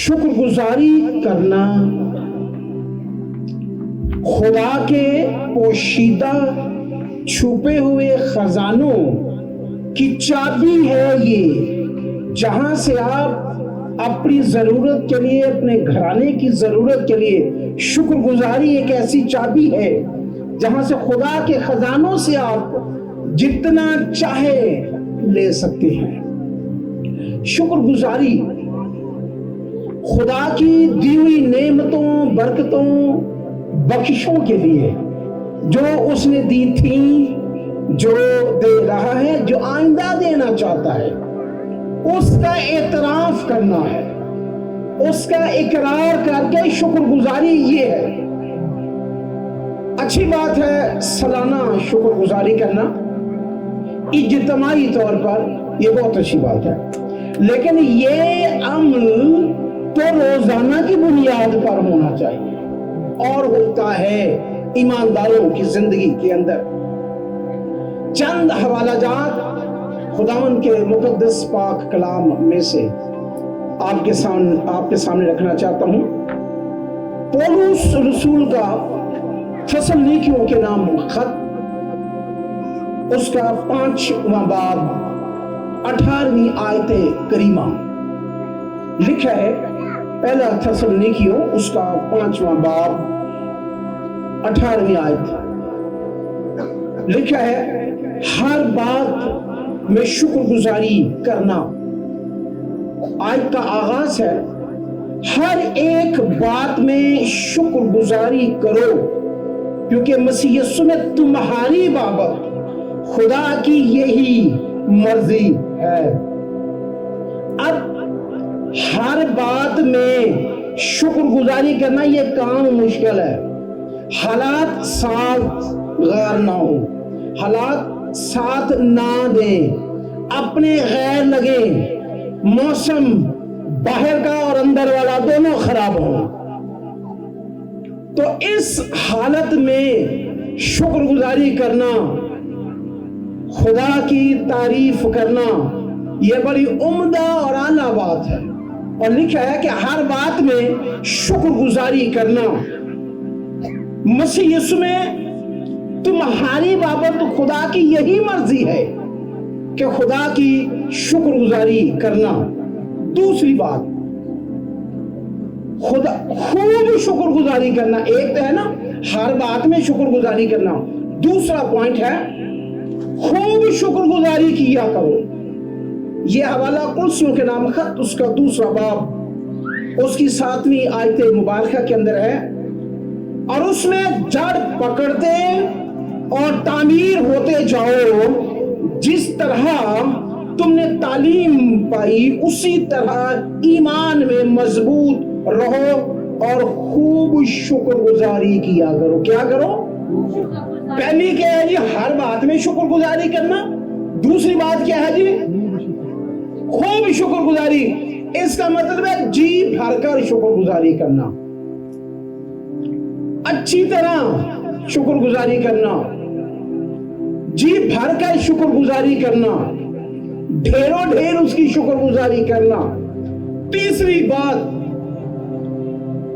शुक्र गुजारी करना खुदा के पोशीदा छुपे हुए खजानों की चाबी है ये, जहां से आप अपनी जरूरत के लिए, अपने घराने की जरूरत के लिए, शुक्रगुजारी एक ऐसी चाबी है जहां से खुदा के खजानों से आप जितना चाहे ले सकते हैं। शुक्रगुजारी खुदा की दी हुई नेमतों, बरकतों, बख्शिशों के लिए जो उसने दी थी, जो दे रहा है, जो आइंदा देना चाहता है, उसका एतराफ करना है, उसका इकरार करके शुक्रगुजारी ये है। अच्छी बात है सालाना शुक्रगुजारी करना, इज्तिमाई तौर पर ये बहुत अच्छी बात है, लेकिन ये अमल तो रोजाना की बुनियाद पर होना चाहिए और होता है ईमानदारों की जिंदगी के अंदर। चंद हवालाजात खुदावन के मुकद्दस पाक कलाम में से आपके सामने रखना चाहता हूं। पौलुस रसूल का थस्सलुनीकियों के नाम खत, उसका 5वां बाब 18वीं आयते करीमा लिखा है। पहला थस्सलुनीकियों उसका 5वां बाब 18वीं आयत लिखा है, हर बात में शुक्रगुजारी करना। आयत का आगाज है, हर एक बात में शुक्रगुजारी करो क्योंकि मसीह यीशु में तुम्हारी बाबत खुदा की यही मर्जी है। अब हर बात में शुक्रगुजारी करना यह काम मुश्किल है। हालात साथ गैर ना हो, हालात साथ ना दें, अपने गैर लगे, मौसम बाहर का और अंदर वाला दोनों खराब हो, तो इस हालत में शुक्रगुजारी करना, खुदा की तारीफ करना, यह बड़ी उम्दा और आला बात है। और लिखा है कि हर बात में शुक्रगुजारी करना। मसीह यीशु में तुम्हारी बाबत खुदा की यही मर्जी है कि खुदा की शुक्रगुजारी करना। दूसरी बात, खुदा खूब शुक्रगुजारी करना। एक तो है ना हर बात में शुक्रगुजारी करना, दूसरा पॉइंट है खूब शुक्रगुजारी किया करो। यह हवाला कुलसियों के नाम खत उसका 2 बाब उसकी 7वीं आयत मुबारका के अंदर है, और उसमें जड़ पकड़ते और तामीर होते जाओ, जिस तरह तुमने तालीम पाई उसी तरह ईमान में मजबूत रहो और खूब शुक्रगुजारी किया करो। क्या करो? पहली क्या है जी? हर बात में शुक्रगुजारी करना। दूसरी बात क्या है जी? खूब शुक्रगुजारी। इसका मतलब है जी भरकर शुक्रगुजारी करना, अच्छी तरह शुक्रगुजारी करना, जी भरकर शुक्रगुजारी करना, ढेरों ढेर उसकी शुक्रगुजारी करना। तीसरी बात,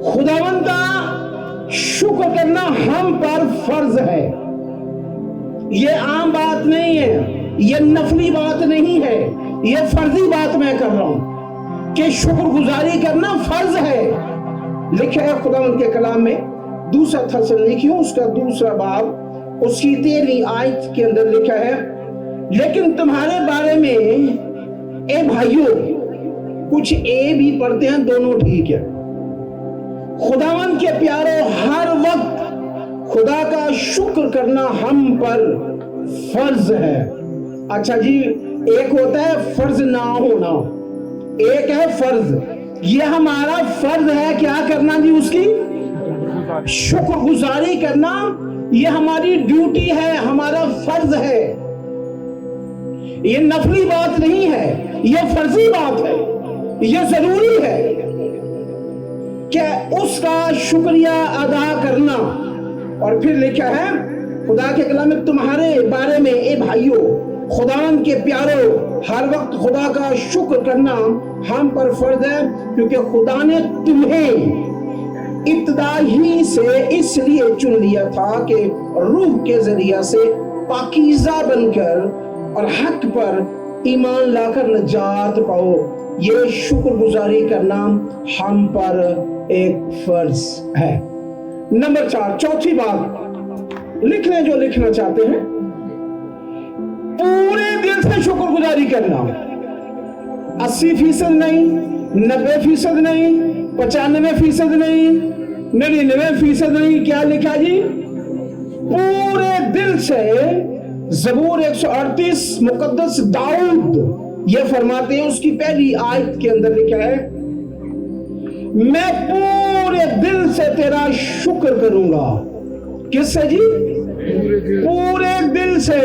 खुदावंद का शुक्र करना हम पर फर्ज है। यह आम बात नहीं है, यह नफली बात नहीं है, यह फर्जी बात मैं कर रहा हूं कि शुक्रगुजारी करना फर्ज है। लिखा है खुदावंद के कलाम में, 2 थस्सलुनीकियों उसका 2 बाब उसकी 13वीं आयत के अंदर लिखा है, लेकिन तुम्हारे बारे में ए भाइयों, कुछ ए भी पढ़ते हैं, दोनों ठीक है। खुदावंद के प्यारों, हर वक्त खुदा का शुक्र करना हम पर फर्ज है। अच्छा जी, एक होता है फर्ज ना होना, एक है फर्ज। ये हमारा फर्ज है क्या करना जी? उसकी शुक्रगुजारी करना, ये हमारी ड्यूटी है, हमारा फर्ज है। ये नफली बात नहीं है, ये फर्जी बात है, ये जरूरी है कि उसका शुक्रिया अदा करना। और फिर लिखा है खुदा के कलाम में, तुम्हारे बारे में ए भाइयों, खुदावंद के प्यारों, हर वक्त खुदा का शुक्र करना हम पर फर्ज है, क्योंकि खुदा ने तुम्हें इब्तिदा ही से इसलिए चुन लिया था कि रूह के जरिए से पाकीज़ा बनकर और हक पर ईमान लाकर नजात पाओ। ये शुक्रगुजारी करना हम पर एक फर्ज है। नंबर 4, चौथी बात लिखने जो लिखना चाहते हैं, पूरे दिल से शुक्रगुजारी करना। 80% नहीं, 90% नहीं, 95% नहीं, 99% नहीं, क्या लिखा जी? पूरे दिल से। ज़बूर 138 मुकद्दस दाऊद ये फरमाते हैं, उसकी पहली आयत के अंदर लिखा है, मैं पूरे दिल से तेरा शुक्र करूंगा। किससे जी? पूरे दिल से।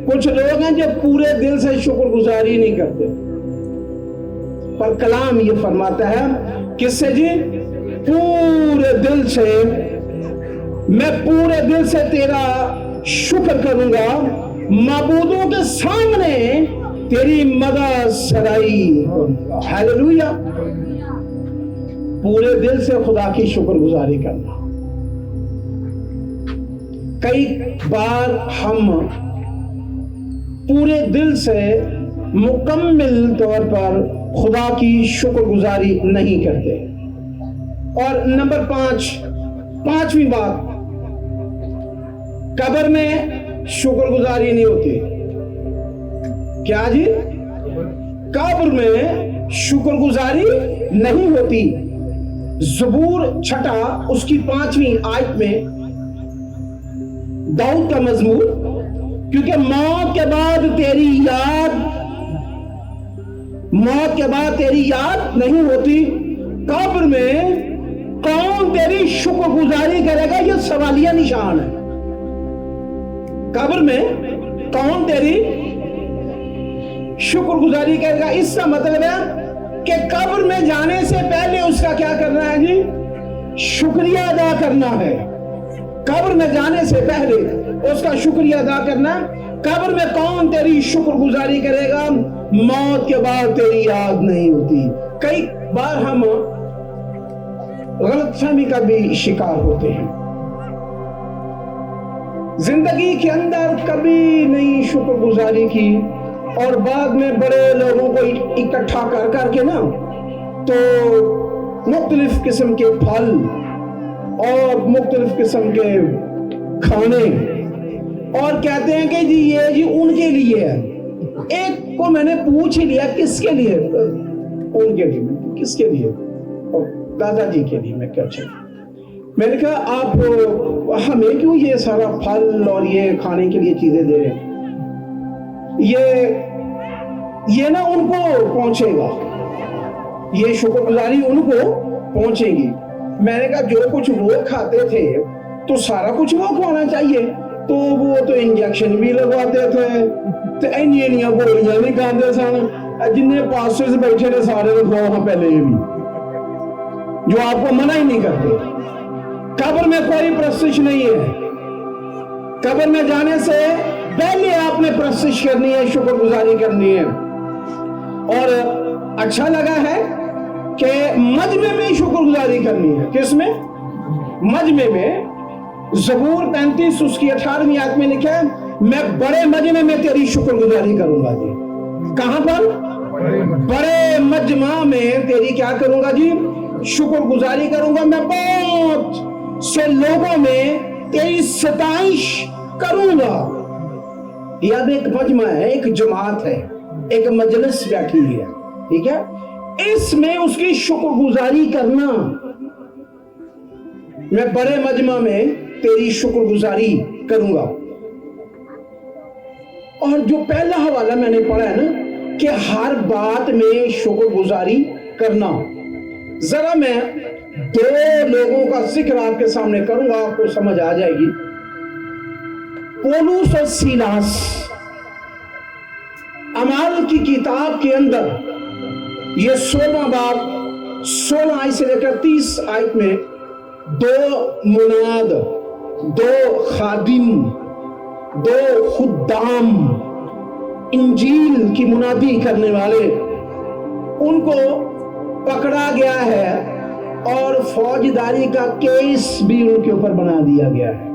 कुछ लोग हैं जो पूरे दिल से शुक्रगुजारी नहीं करते, पर कलाम ये फरमाता है किससे जी? पूरे दिल से। मैं पूरे दिल से तेरा शुक्र करूंगा, माबूदों के सामने तेरी मदद सराई करूंगा। हालेलुया। पूरे दिल से खुदा की शुक्रगुजारी करना। कई बार हम पूरे दिल से मुकम्मल तौर पर खुदा की शुक्रगुजारी नहीं करते। और नंबर 5, पांचवी बात, कब्र में शुक्रगुजारी नहीं होती। क्या जी? कब्र में शुक्रगुजारी नहीं होती। ज़बूर 6 उसकी 5वीं आयत में दाऊद का मजमूर, क्योंकि मौत के बाद तेरी याद नहीं होती, कब्र में कौन तेरी शुक्रगुजारी करेगा? यह सवालिया निशान है। कब्र में कौन तेरी शुक्रगुजारी करेगा? इसका मतलब है कि कब्र में जाने से पहले उसका क्या करना है जी? शुक्रिया अदा करना है। कब्र में जाने से पहले उसका शुक्रिया अदा करना। कब्र में कौन तेरी शुक्रगुजारी करेगा? मौत के बाद तेरी याद नहीं होती। कई बार हम गलतफहमी का भी शिकार होते हैं। जिंदगी के अंदर कभी नहीं शुक्रगुजारी की, और बाद में बड़े लोगों को इकट्ठा कर करके ना, तो मुख्तलिफ किस्म के फल और मुख्तलिफ किस्म के खाने, और कहते हैं कि जी ये जी उनके लिए है। एक को मैंने पूछ ही लिया किसके लिए? उनके लिए। किसके लिए? दादाजी के लिए। मैं क्या चाहिए? मैंने कहा आप हमें क्यों ये सारा फल और ये खाने के लिए चीजें दे रहे हैं? ये ना उनको पहुंचेगा, ये शुक्रगुजारी उनको पहुंचेगी। मैंने कहा जो कुछ वो खाते थे तो सारा कुछ वो खाना चाहिए, तो वो तो इंजेक्शन भी लगवाते थे, तो इन्नियां गोलियां भी खाते सन। जिन्ने पास्टर्स बैठे थे सारे खाओ हाँ पहले भी, जो आपको मना ही नहीं करते। कब्र में कोई प्रस्तिश नहीं है। कब्र में जाने से पहले आपने प्रस्तिश करनी है, शुक्रगुजारी करनी है। और अच्छा लगा है कि मजमे में शुक्रगुजारी करनी है। किसमें? मजमे में। ज़बूर 35 उसकी 18वीं आयत में लिखा है, मैं बड़े मजमे में तेरी शुक्रगुजारी करूंगा जी। कहां पर? बड़े मजमा में तेरी क्या करूंगा जी? शुक्रगुजारी करूंगा। मैं बहुत से लोगों में तेरी सताइश करूंगा। यह अब एक मजमा है, एक जमात है, एक मजलिस बैठी हुई है, ठीक है? इसमें उसकी शुक्रगुजारी करना। मैं बड़े मजमा में तेरी शुक्रगुजारी करूंगा। और जो पहला हवाला मैंने पढ़ा है ना कि हर बात में शुक्रगुजारी करना, जरा मैं 2 लोगों का जिक्र आपके सामने करूंगा, आपको समझ आ जाएगी। पौलुस और सीलास, अमाल की किताब के अंदर ये 16वां बाब 16 आयत से लेकर 30 आयत में 2 मुनाद, 2 खादिम, 2 खुद्दाम, इंजील की मुनादी करने वाले, उनको पकड़ा गया है और फौजदारी का केस भी उनके ऊपर बना दिया गया है।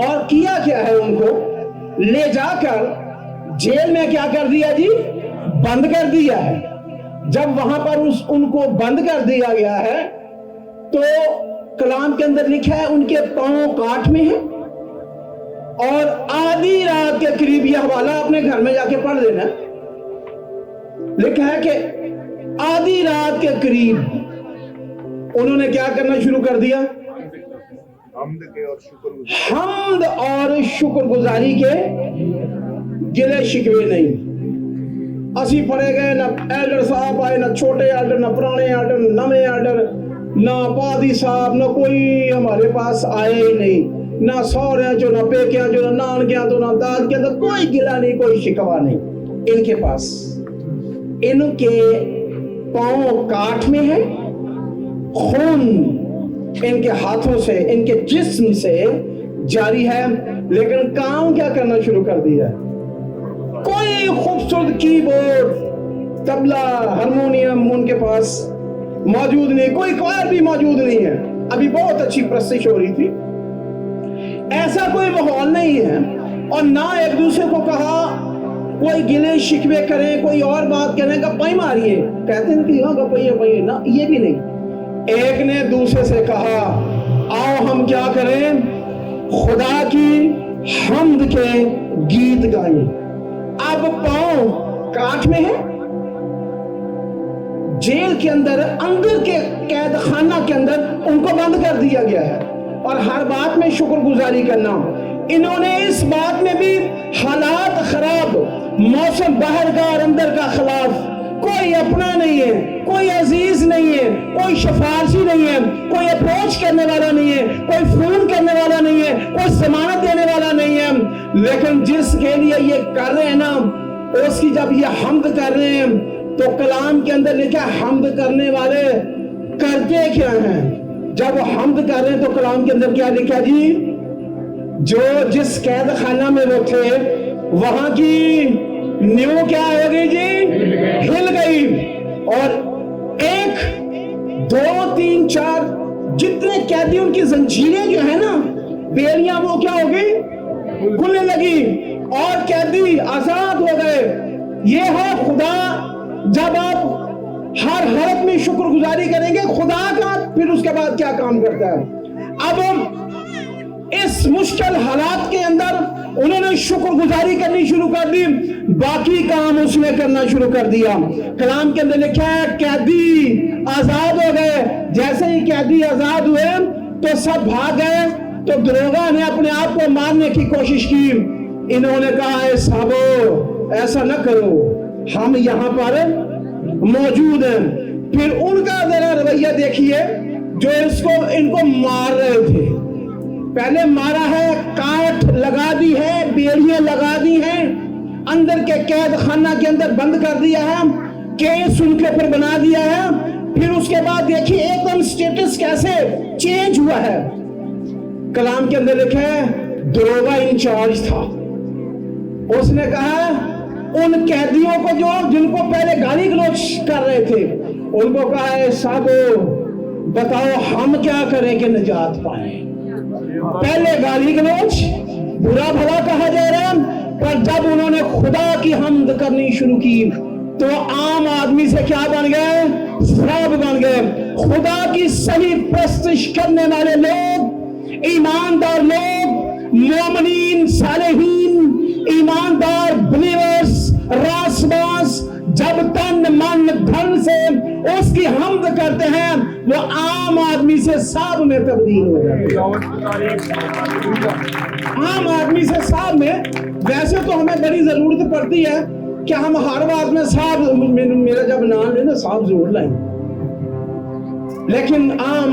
और किया क्या है, उनको ले जाकर जेल में क्या कर दिया जी, बंद कर दिया है। जब वहां पर उनको बंद कर दिया गया है तो कलाम के अंदर लिखा है उनके पांव काट में है, और आधी रात के करीब, यह हवाला अपने घर में जाके पढ़ लेना, लिखा है कि आधी रात के करीब उन्होंने क्या करना शुरू कर दिया, हम्द और शुक्रगुजारी के गिले शिकवे नहीं। असी पढ़े गए, ना एल्डर साहब आए, ना छोटे एल्डर, ना पुराने एल्डर, नवे एल्डर, ना पादी साहब, ना कोई हमारे पास आए ही नहीं, ना सौरे जो, ना पेकिया जो, ना नानकिया तो, ना दाद के, तो कोई गिला नहीं, कोई शिकवा नहीं इनके पास। इनके पांव काट में है, खून इनके हाथों से, इनके जिस्म से जारी है, लेकिन काम क्या करना शुरू कर दिया है। कोई खूबसूरत कीबोर्ड, तबला, हारमोनियम उनके पास मौजूद नहीं, कोई क्वायर भी मौजूद नहीं है। अभी बहुत अच्छी प्रस्तुति हो रही थी, ऐसा कोई माहौल नहीं है। और ना एक दूसरे को कहा कोई गिले शिकवे करें, कोई और बात करें, गप्पा मारिए, कहते हैं कि हाँ गप्पा ना, ये भी नहीं। एक ने दूसरे से कहा आओ हम क्या करें, खुदा की हम्द के गीत गाएं। अब पांव काट में है, जेल के अंदर, अंदर के कैद खाना के अंदर उनको बंद कर दिया गया है, और हर बात में शुक्रगुजारी करना। इन्होंने इस बात में भी हालात खराब, मौसम बाहर का और अंदर का खिलाफ, कोई अपना नहीं है, कोई अजीज नहीं है, कोई सिफारशी नहीं है, कोई अप्रोच करने वाला नहीं है, कोई फोन करने वाला नहीं है, कोई जमानत देने वाला नहीं है। लेकिन जिसके लिए ये कर रहे हैं ना, उसकी जब ये हम्द कर रहे हैं तो कलाम के अंदर लिखा हम्द करने वाले करते क्या हैं। जब वो हम्द कर रहे हैं तो कलाम के अंदर क्या लिखा जी, जो जिस कैद खाना में वो थे वहां की नींव क्या हो गई जी, हिल गई, और 1 2 3 4 जितने कैदी, उनकी जंजीरें जो है ना, बेड़ियां, वो क्या हो गई, खुलने लगी, और कैदी आजाद हो गए। ये है खुदा। जब आप हर हालत में शुक्रगुजारी करेंगे खुदा का, फिर उसके बाद क्या काम करता है। अब इस मुश्किल हालात के अंदर उन्होंने शुक्रगुजारी करनी शुरू कर दी, बाकी काम उसने करना शुरू कर दिया। कलाम के अंदर लिखा है कैदी आजाद हो गए। जैसे ही कैदी आजाद हुए तो सब भाग गए, तो दरोगा ने अपने आप को मारने की कोशिश की। इन्होंने कहा साहबो ऐसा न करो, हम यहाँ पर मौजूद हैं। फिर उनका जरा रवैया देखिए, जो इनको मार रहे थे, पहले मारा है, काट लगा दी है, बेड़ियां लगा दी हैं, अंदर के कैद खाना के अंदर बंद कर दिया है, केस उनके ऊपर बना दिया है। फिर उसके बाद देखिए एकदम स्टेटस कैसे चेंज हुआ है। कलाम के अंदर लिखा है दरोगा इंचार्ज था, उसने कहा उन कैदियों को जो जिनको पहले गाली गलौज कर रहे थे, उनको कहा है साहबो बताओ हम क्या करें कि निजात पाए। पहले गाली गलौज, बुरा भला कहा जा रहा है, पर जब उन्होंने खुदा की हम्द करनी शुरू की तो आम आदमी से क्या बन गए, रब बन गए। खुदा की सही प्रस्तुत करने वाले लोग, ईमानदार लोग, मोमिनीन, सालेहीन, ईमानदार बिलीवर्स, रासबास, जब तन मन धन से उसकी हम्द करते हैं, वो आम आदमी से साहब में तब्दील हो जाते हैं। आम आदमी से साहब में। वैसे तो हमें बड़ी जरूरत पड़ती है कि हम हर बात में साहब, मेरा जब नाम है ना साहब जोड़ लाएं, लेकिन आम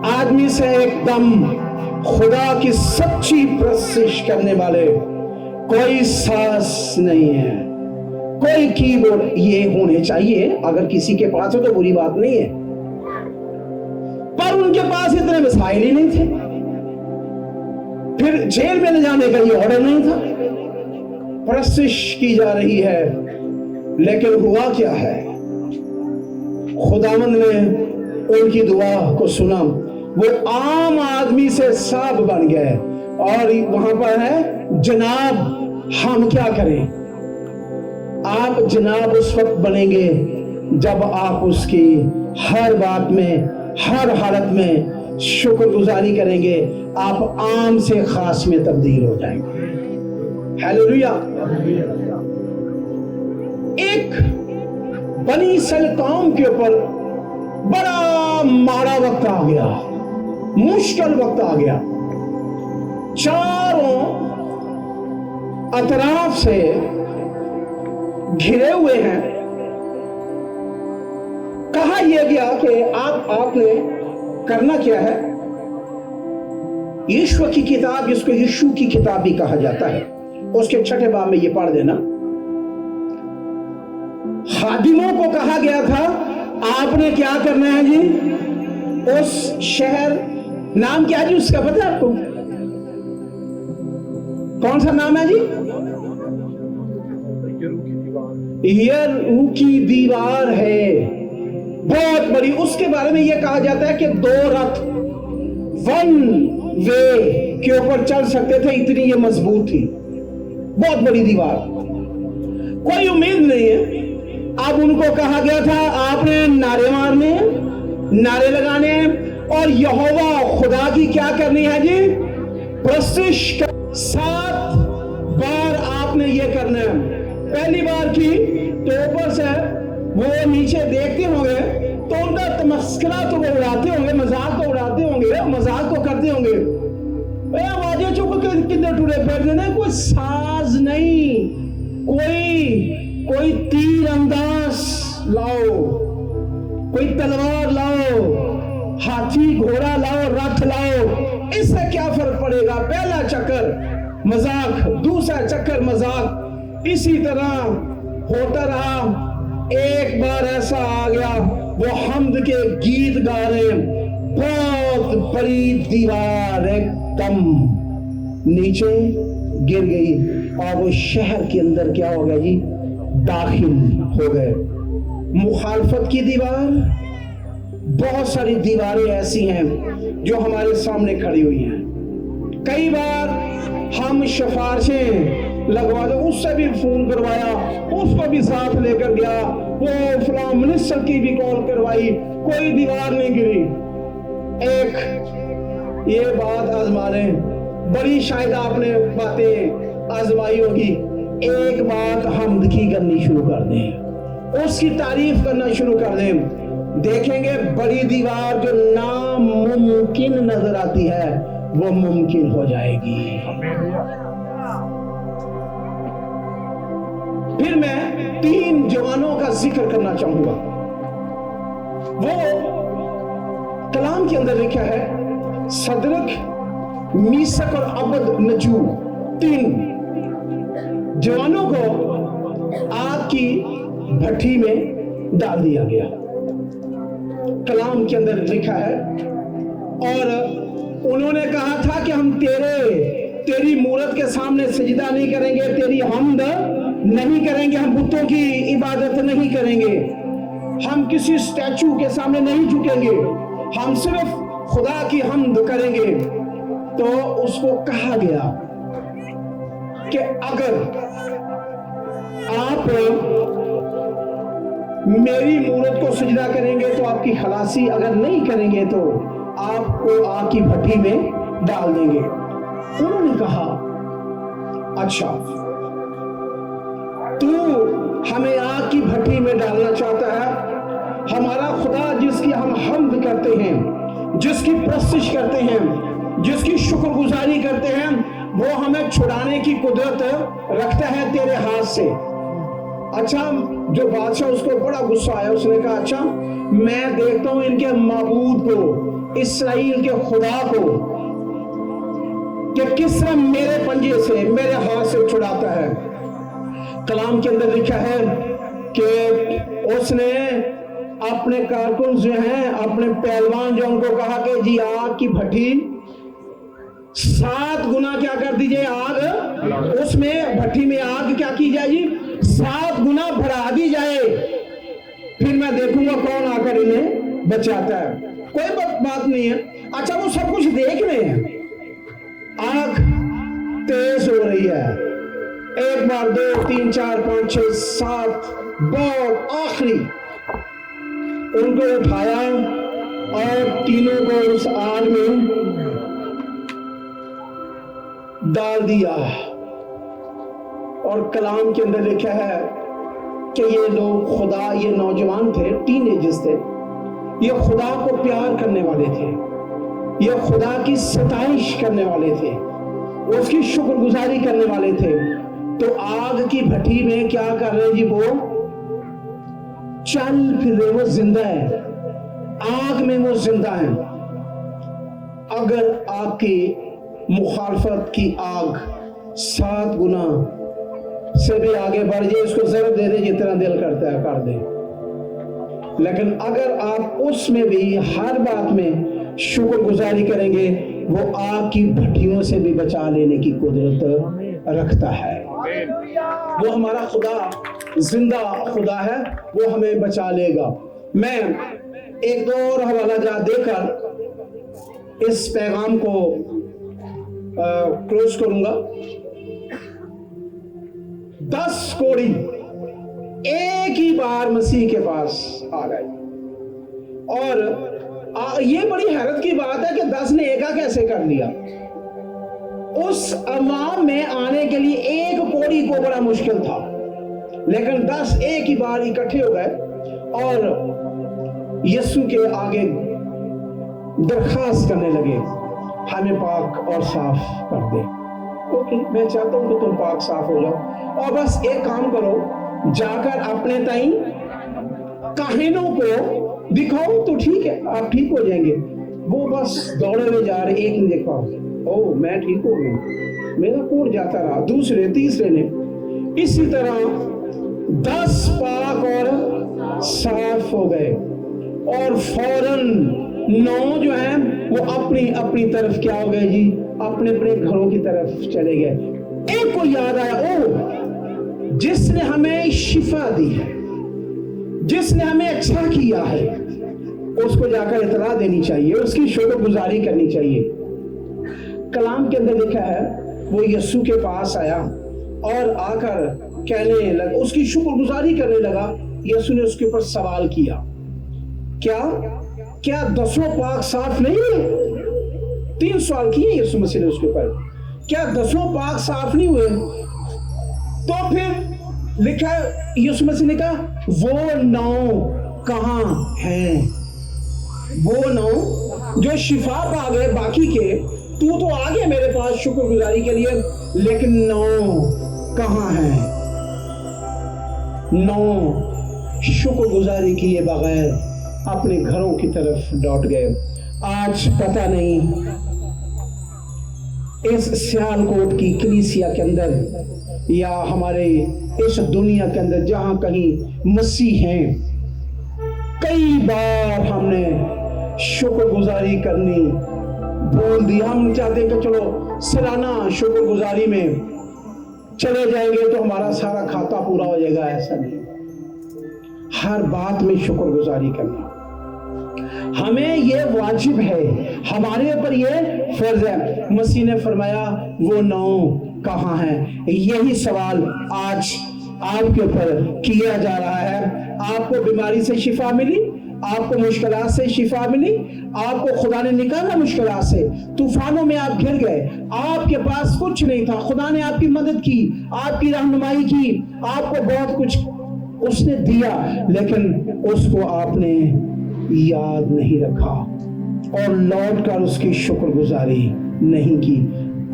आदमी से एकदम खुदा की सच्ची प्रस्तुत करने वाले कोई सास नहीं है, कोई कीबोर्ड ये होने चाहिए। अगर किसी के पास हो तो बुरी बात नहीं है, पर उनके पास इतने वसाइल ही नहीं थे। फिर जेल में ले जाने का ये ऑर्डर नहीं था। परस्तिश की जा रही है, लेकिन हुआ क्या है, खुदावंद ने उनकी दुआ को सुना, वो आम आदमी से साहब बन गए। और वहां पर है जनाब, हम क्या करें। आप जनाब उस वक्त बनेंगे जब आप उसकी हर बात में, हर हालत में शुक्रगुजारी करेंगे। आप आम से खास में तब्दील हो जाएंगे। हालेलुया। एक बनी इस्राएल कौम के ऊपर बड़ा माड़ा वक्त आ गया, मुश्किल वक्त आ गया। चारों अतराफ से घिरे हुए हैं। कहा यह गया कि आपने करना क्या है। यीशु की किताब, जिसको यीशु की किताब भी कहा जाता है, उसके 6ठे बाब में ये पढ़ देना। खादिमों को कहा गया था आपने क्या करना है जी। उस शहर, नाम क्या जी उसका पता है आपको? कौन सा नाम है जी? यरीहो की दीवार है, बहुत बड़ी। उसके बारे में यह कहा जाता है कि 2 रथ वन वे के ऊपर चल सकते थे, इतनी ये मजबूत थी, बहुत बड़ी दीवार। कोई उम्मीद नहीं है। अब उनको कहा गया था आपने नारे मारने, नारे लगाने, और यहोवा खुदा की क्या करनी है जी, प्रस्तिश 7 बार आपने ये करना है। पहली बार की तो ऊपर से वो नीचे देखते होंगे तो उनका तमस्करा तो वो उड़ाते होंगे, मजाक तो उड़ाते होंगे, मजाक तो करते होंगे। आवाजें चुप किधर टूटे फिरते नहीं, कोई साज नहीं, कोई तीर अंदाज लाओ, कोई तलवार लाओ, हाथी घोड़ा लाओ, रथ लाओ, इससे क्या फर्क पड़ेगा। पहला चक्कर मजाक, दूसरा चक्कर मजाक, इसी तरह होता रहा। एक बार ऐसा आ गया, वो हम्द के गीत गा रहे, बहुत बड़ी दीवार एकदम नीचे गिर गई और वो शहर के अंदर क्या हो गया जी, दाखिल हो गए। मुखालफत की दीवार, बहुत सारी दीवारें ऐसी हैं जो हमारे सामने खड़ी हुई हैं। कई बार हम सिफारिशें लगवा दो, उससे भी फोन करवाया, उसको भी साथ लेकर गया, वो फलां मिनिस्टर की भी कॉल करवाई, कोई दीवार नहीं गिरी। एक ये बात आजमाने, बड़ी शायद आपने बातें आजमाई होगी। एक बात हम्द की करनी शुरू कर दें, उसकी तारीफ करना शुरू कर दें, देखेंगे बड़ी दीवार जो नामुमकिन नजर आती है वो मुमकिन हो जाएगी। फिर मैं 3 जवानों का जिक्र करना चाहूंगा। वो कलाम के अंदर लिखा है, सदरक, मीसक और अबद-नजू, 3 जवानों को आग की भट्टी में डाल दिया गया। कलाम के अंदर लिखा है, और उन्होंने कहा था कि हम तेरी मूरत के सामने सजदा नहीं करेंगे, तेरी हम्द नहीं करेंगे, हम बुतों की इबादत नहीं करेंगे, हम किसी स्टैचू के सामने नहीं झुकेंगे, हम सिर्फ खुदा की हम्द करेंगे। तो उसको कहा गया कि अगर आप मेरी मूरत को सजदा करेंगे तो आपकी खलासी, अगर नहीं करेंगे तो आपको आग की भट्टी में डाल देंगे। उन्होंने कहा अच्छा, तू हमें आग की भट्टी में डालना चाहता है, हमारा खुदा जिसकी हम हम्द करते हैं, जिसकी प्रस्तिश करते हैं, जिसकी शुक्रगुजारी करते हैं, वो हमें छुड़ाने की कुदरत रखता है तेरे हाथ से। अच्छा, जो बादशाह, उसको बड़ा गुस्सा आया, उसने कहा अच्छा मैं देखता हूं इनके माबूद को, इस्राएल के खुदा को, कि किस तरह मेरे पंजे से, मेरे हाथ से छुड़ाता है। कलाम के अंदर लिखा है कि उसने अपने कारकुन जो हैं, अपने पहलवान जो, उनको कहा कि जी आग की भट्टी 7 गुना क्या कर दीजिए, आग उसमें भट्टी में आग क्या की जाए जी, 7 गुना बढ़ा दी जाए, फिर मैं देखूंगा कौन आकर इन्हें बचाता है। कोई बात नहीं है। अच्छा, वो सब कुछ देख रहे हैं, आग तेज हो रही है, 1 बार 2 3 4 5 6 7 बहुत आखिरी उनको उठाया और तीनों को उस आग में डाल दिया। और कलाम के अंदर लिखा है कि ये लोग खुदा, ये नौजवान थे, टीनेजर्स थे, ये खुदा को प्यार करने वाले थे, ये खुदा की सताइश करने वाले थे, उसकी शुक्रगुजारी करने वाले थे। तो आग की भट्टी में क्या कर रहे जी, वो चल फिर रहे, वो जिंदा है, आग में वो जिंदा है। अगर आपकी मुखालफत की आग 7 गुना से भी आगे बढ़ जाए, इसको जरूर दे दे, जितना दिल करता है कर दे। लेकिन अगर आप उसमें भी हर बात में शुक्रगुजारी करेंगे, वो आग की भट्टियों से भी बचा लेने की कुदरत रखता है। वो हमारा खुदा जिंदा खुदा है, वो हमें बचा लेगा। मैं 1-2 और हवाला जात देकर इस पैगाम को क्लोज करूंगा। 10 कोढ़ी एक ही बार मसीह के पास आ गए, और ये बड़ी हैरत की बात है कि 10 ने एका कैसे कर लिया। उस अवाम में आने के लिए एक कोढ़ी को बड़ा मुश्किल था, लेकिन 10 एक ही बार इकट्ठे हो गए और यीशु के आगे दरखास्त करने लगे, हमें पाक और साफ कर दे। ओके, मैं चाहता हूं कि तुम पाक साफ हो जाओ, और बस एक काम करो, जाकर अपने ताई काहिनों को दिखाओ तो ठीक है, आप ठीक हो जाएंगे। वो बस दौड़े हुए जा रहे, एक ने देखा, ओ मैं ठीक हो गया, मेरा कोढ़ जाता रहा। दूसरे तीसरे ने, इसी तरह 10 पाक और साफ हो गए, और फौरन 9 जो है वो अपनी अपनी तरफ क्या हो गए जी, अपने अपने घरों की तरफ चले गए। एक को याद आया, ओ जिसने हमें शिफा दी है, जिसने हमें अच्छा किया है, उसको जाकर इतला देनी चाहिए, उसकी शुक्रगुजारी करनी चाहिए। कलाम के अंदर लिखा है, वो यीशु के पास आया और आकर कहने लगा, उसकी शुक्रगुजारी करने लगा। यीशु ने उसके ऊपर सवाल किया, क्या 10 पाक साफ नहीं हुए? 3 सवाल किए यीशु मसीह ने उसके ऊपर, क्या 10 पाक साफ नहीं हुए? तो फिर लिखा, यीशु मसीह ने कहा, वो 9 कहां हैं? वो 9 जो शिफा पा गए, बाकी के तू तो आ गया मेरे पास शुक्रगुजारी के लिए, लेकिन 9 कहां हैं? 9 शुक्रगुजारी किए बगैर अपने घरों की तरफ लौट गए। आज पता नहीं इस सियालकोट की कलीसिया के अंदर या हमारे इस दुनिया के अंदर जहां कहीं मसीह हैं, कई बार हमने शुक्रगुजारी करनी भूल दी। हम चाहते हैं कि चलो सालाना शुक्रगुजारी में चले जाएंगे तो हमारा सारा खाता पूरा हो जाएगा। ऐसा नहीं, हर बात में शुक्रगुजारी करना हमें ये वाजिब है, हमारे ऊपर ये फर्ज है। मसीह ने फरमाया, वो 9 कहां हैं? यही सवाल आज आपके ऊपर किया जा रहा है। आपको बीमारी से शिफा मिली, आपको मुश्किलात से शिफा मिली, आपको खुदा ने निकाला मुश्किलात से, तूफानों में आप घिर गए, आपके पास कुछ नहीं था, खुदा ने आपकी मदद की, आपकी रहनुमाई की, आपको बहुत कुछ उसने दिया, लेकिन उसको आपने याद नहीं रखा और लौट कर उसकी शुक्रगुजारी नहीं की।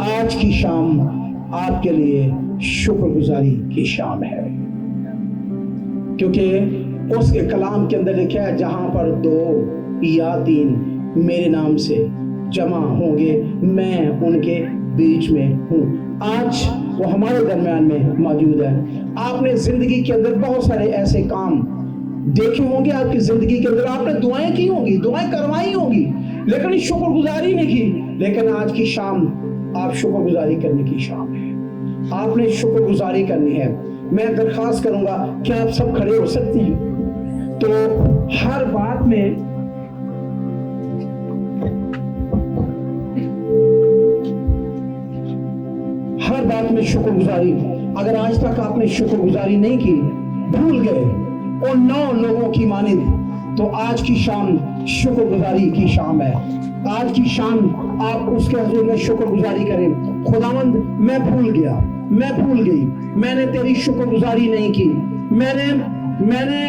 आज की शाम आपके लिए शुक्रगुजारी की शाम है, क्योंकि उसके कलाम के अंदर लिखा है, जहां पर 2 या 3 मेरे नाम से जमा होंगे, मैं उनके बीच में हूं। आज वो हमारे दरमियान में मौजूद है। आपने जिंदगी के अंदर बहुत सारे ऐसे काम देखे होंगे, आपकी जिंदगी के अंदर आपने दुआएं की होंगी, दुआएं करवाई होंगी, लेकिन शुक्रगुजारी नहीं की। लेकिन आज की शाम आप शुक्रगुजारी करने की शाम है, आपने शुक्रगुजारी करनी है। मैं दरखास्त करूंगा कि आप सब खड़े हो सकती हैं। तो हर बात में शुक्रगुजारी, अगर आज तक आपने शुक्रगुजारी नहीं की, भूल गए और 9 लोगों की मानिंद, तो आज की शाम शुक्रगुजारी की शाम है। आज की शाम आप उसके हुजूर में शुक्रगुजारी करें। खुदावंद मैं भूल गया, मैं भूल गई, मैंने तेरी शुक्रगुजारी नहीं की, मैंने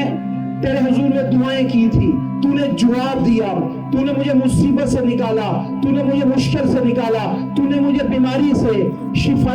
तेरे हुजूर में दुआएं की थी, तूने जवाब दिया, तूने मुझे मुसीबत से निकाला, तूने मुझे मुश्किल से निकाला, तूने मुझे बीमारी से शिफा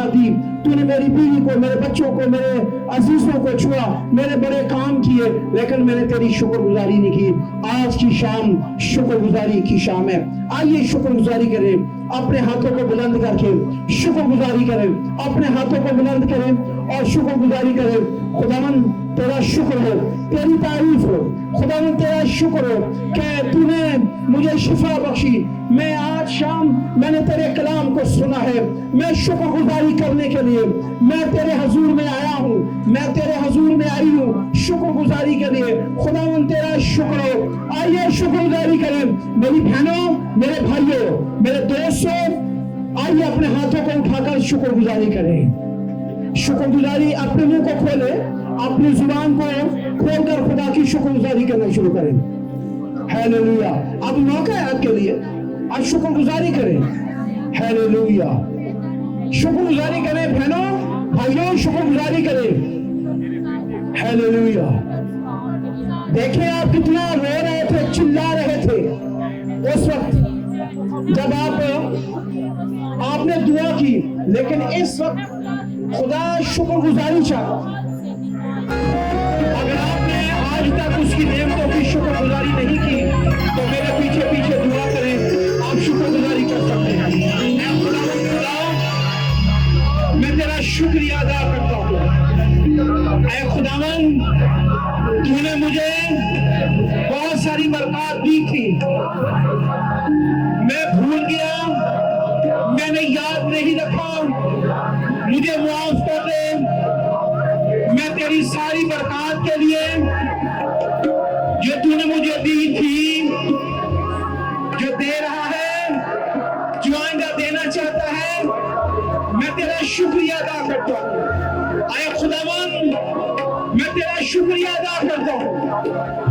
दी, तूने मेरी बीवी को, मेरे बच्चों को, मेरे अजीजों को छुआ, मेरे बड़े काम किए, लेकिन मैंने तेरी शुक्रगुजारी नहीं की। आज की शाम शुक्रगुजारी की शाम है। आइए शुक्रगुजारी करें, अपने हाथों को बुलंद करके शुक्रगुजारी करें, अपने हाथों को बुलंद करें और शुक्रगुजारी करें। खुदावंद तेरा शुक्र हो, तेरी तारीफ हो, खुदावंद तेरा शुक्र हो कि तूने मुझे शिफा बख्शी। मैं आज शाम मैंने तेरे कलाम को सुना है, मैं शुक्रगुजारी करने के लिए मैं तेरे हुजूर में आया हूँ, मैं तेरे हुजूर में आई हूँ शुक्रगुजारी के लिए। खुदावंद तेरा शुक्र हो। आइए शुक्रगुजारी करें मेरी बहनों, मेरे भाइयों, मेरे दोस्तों, आइए अपने हाथों को उठाकर शुक्रगुजारी करें। शुक्रगुजारी अपने मुंह को खोले, अपनी जुबान को खोलकर खुदा की शुक्रगुजारी करना शुरू करें। हालेलुया। अब मौका है आपके लिए, आज शुक्रगुजारी करें। हालेलुया। शुक्रगुजारी करें बहनों, भाइयों, शुक्रगुजारी करें। हालेलुया। देखें आप कितना रो रहे थे, चिल्ला रहे थे उस वक्त जब आपने दुआ की, लेकिन इस वक्त खुदा शुक्रगुजारी चाहता। अगर आपने आज तक उसकी नेमतों की शुक्रगुजारी नहीं की, तो मेरे पीछे पीछे दुआ करें, आप शुक्रगुजारी कर सकते हैं। मैं तेरा शुक्रिया अदा करता हूँ। ऐ खुदावन, तूने मुझे बहुत सारी बरकत दी थी, मैं भूल गया, मैंने याद नहीं रखा, मुझे माफ कर दे। मैं तेरी सारी बरकत के लिए जो तूने मुझे दी थी, जो दे रहा है, जो आइंदा देना चाहता है, मैं तेरा शुक्रिया अदा करता हूँ। आए खुदावन, मैं तेरा शुक्रिया अदा करता हूँ।